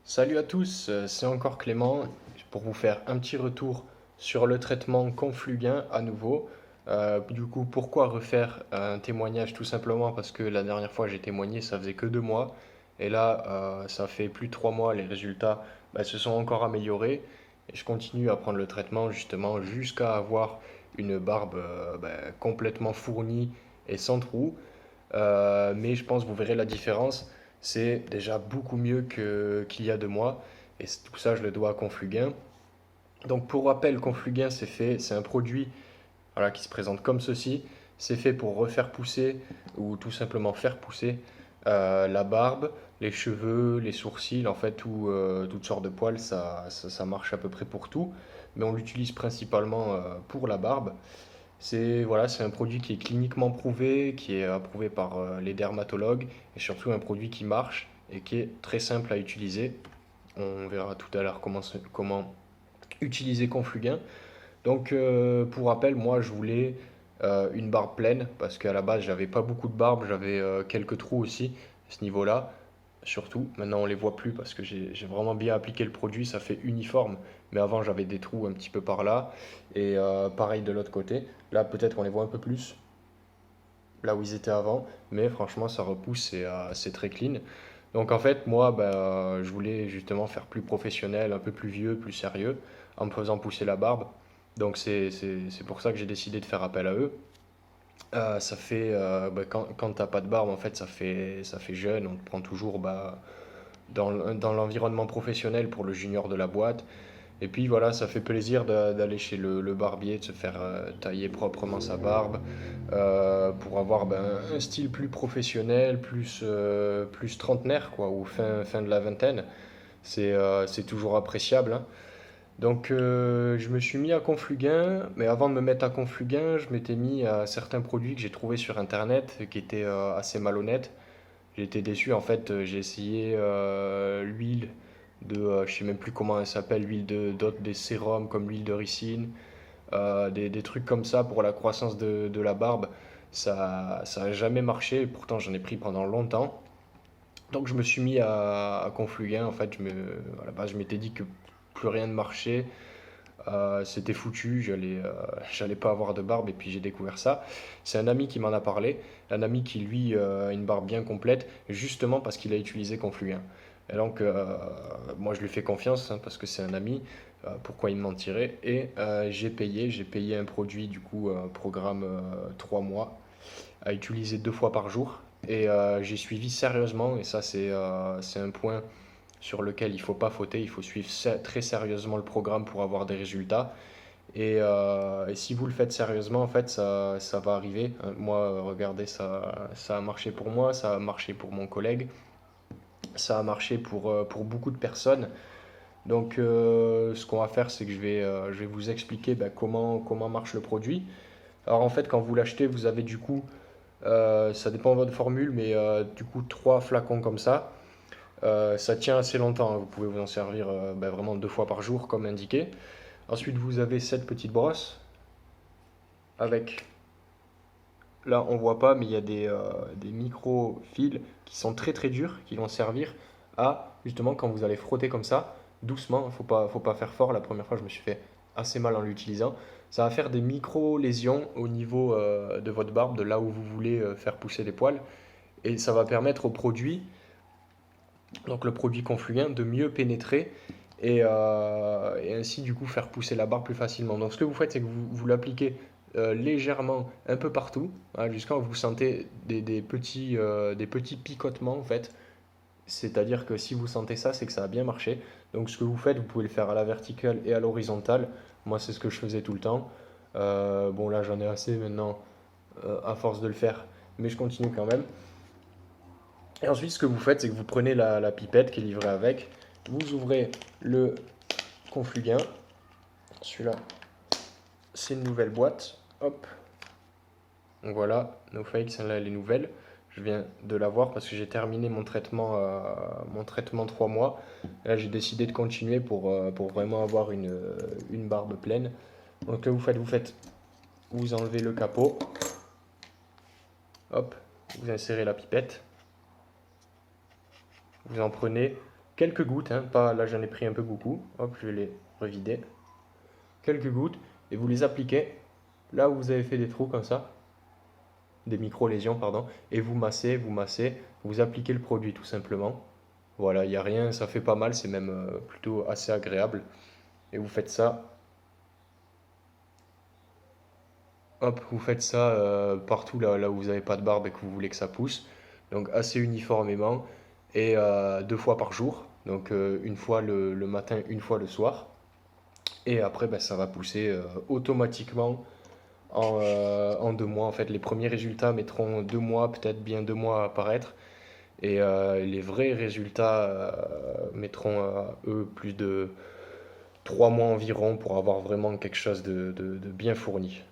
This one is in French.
Salut à tous, c'est encore Clément pour vous faire un petit retour sur le traitement Confluent à nouveau. Du coup, pourquoi refaire un témoignage? Tout simplement parce que la dernière fois j'ai témoigné, ça faisait que 2 mois. Et là, ça fait plus de 3 mois, les résultats se sont encore améliorés. Et je continue à prendre le traitement justement jusqu'à avoir une barbe complètement fournie et sans trou. Mais je pense que vous verrez la différence. C'est déjà beaucoup mieux qu'il y a 2 mois. Et tout ça, je le dois à Confluent. Donc pour rappel, Confluent, c'est un produit voilà, qui se présente comme ceci. C'est fait pour refaire pousser ou tout simplement faire pousser la barbe, les cheveux, les sourcils, en fait, toutes sortes de poils, ça marche à peu près pour tout. Mais on l'utilise principalement pour la barbe. C'est un produit qui est cliniquement prouvé, qui est approuvé par les dermatologues et surtout un produit qui marche et qui est très simple à utiliser. On verra tout à l'heure comment utiliser Confluent. Donc pour rappel, moi je voulais une barbe pleine parce qu'à la base j'avais pas beaucoup de barbe, j'avais quelques trous aussi à ce niveau-là. Surtout, maintenant on les voit plus parce que j'ai vraiment bien appliqué le produit, ça fait uniforme. Mais avant j'avais des trous un petit peu par là et pareil de l'autre côté. Là peut-être qu'on les voit un peu plus là où ils étaient avant, mais franchement ça repousse, c'est très clean. Donc en fait moi je voulais justement faire plus professionnel, un peu plus vieux, plus sérieux en me faisant pousser la barbe. Donc c'est pour ça que j'ai décidé de faire appel à eux. Ça fait quand t'as pas de barbe en fait ça fait jeune, on te prend toujours dans l'environnement professionnel pour le junior de la boîte. Et puis voilà, ça fait plaisir d'aller chez le barbier, de se faire tailler proprement sa barbe, pour avoir un style plus professionnel, plus trentenaire, quoi, ou fin de la vingtaine. C'est toujours appréciable, hein. Donc je me suis mis à Confluent, mais avant de me mettre à Confluent, je m'étais mis à certains produits que j'ai trouvés sur Internet qui étaient assez malhonnêtes. J'ai été déçu, en fait, j'ai essayé l'huile je sais même plus comment elle s'appelle, d'autres des sérums comme l'huile de ricine, des trucs comme ça pour la croissance de la barbe. Ça a jamais marché, et pourtant j'en ai pris pendant longtemps. Donc je me suis mis à Confluent, en fait, à la base je m'étais dit que plus rien ne marchait, c'était foutu, j'allais pas avoir de barbe et puis j'ai découvert ça. C'est un ami qui m'en a parlé, un ami qui lui a une barbe bien complète, justement parce qu'il a utilisé Confluent. Et donc moi je lui fais confiance hein, parce que c'est un ami, pourquoi il me mentirait. Et j'ai payé un produit du coup, programme 3 mois, à utiliser 2 fois par jour. Et j'ai suivi sérieusement, et ça c'est un point sur lequel il ne faut pas fauter, il faut suivre très sérieusement le programme pour avoir des résultats. Et si vous le faites sérieusement, en fait, ça va arriver. Moi, regardez, ça a marché pour moi, ça a marché pour mon collègue, ça a marché pour beaucoup de personnes. Donc, ce qu'on va faire, c'est que je vais vous expliquer comment marche le produit. Alors, en fait, quand vous l'achetez, vous avez du coup, ça dépend de votre formule, mais du coup, 3 flacons comme ça. Ça tient assez longtemps, hein. Vous pouvez vous en servir vraiment 2 fois par jour, comme indiqué. Ensuite, vous avez cette petite brosse avec, là on voit pas, mais il y a des micro-fils qui sont très très durs, qui vont servir à, justement, quand vous allez frotter comme ça, doucement, faut pas faire fort. La première fois, je me suis fait assez mal en l'utilisant. Ça va faire des micro-lésions au niveau de votre barbe, de là où vous voulez faire pousser des poils. Et ça va permettre au produit, donc le produit Confluent, de mieux pénétrer et ainsi du coup faire pousser la barre plus facilement. Donc ce que vous faites, c'est que vous l'appliquez légèrement un peu partout, hein, jusqu'à ce que vous sentez des petits picotements en fait. C'est-à-dire que si vous sentez ça, c'est que ça a bien marché. Donc ce que vous faites, vous pouvez le faire à la verticale et à l'horizontale. Moi, c'est ce que je faisais tout le temps. Bon, là, j'en ai assez maintenant à force de le faire, mais je continue quand même. Et ensuite, ce que vous faites, c'est que vous prenez la pipette qui est livrée avec, vous ouvrez le Confluent. Celui-là, c'est une nouvelle boîte. Hop. Donc voilà, No Fake, celle-là, elle est nouvelle. Je viens de l'avoir parce que j'ai terminé mon traitement 3 mois. Là, j'ai décidé de continuer pour vraiment avoir une barbe pleine. Donc là, vous enlevez le capot. Hop, vous insérez la pipette. Vous en prenez quelques gouttes, hein, pas, là j'en ai pris un peu beaucoup, hop, je vais les revider, quelques gouttes, et vous les appliquez là où vous avez fait des trous comme ça, des micro-lésions, pardon, et vous massez, vous appliquez le produit tout simplement. Voilà, il n'y a rien, ça fait pas mal, c'est même plutôt assez agréable. Et vous faites ça, hop, vous faites ça partout là où vous n'avez pas de barbe et que vous voulez que ça pousse. Donc assez uniformément et 2 fois par jour. Donc une fois le matin, une fois le soir. Et après, ben, ça va pousser automatiquement en 2 mois. En fait, les premiers résultats mettront 2 mois, peut-être bien 2 mois à apparaître. Et les vrais résultats mettront, eux, plus de 3 mois environ pour avoir vraiment quelque chose de bien fourni.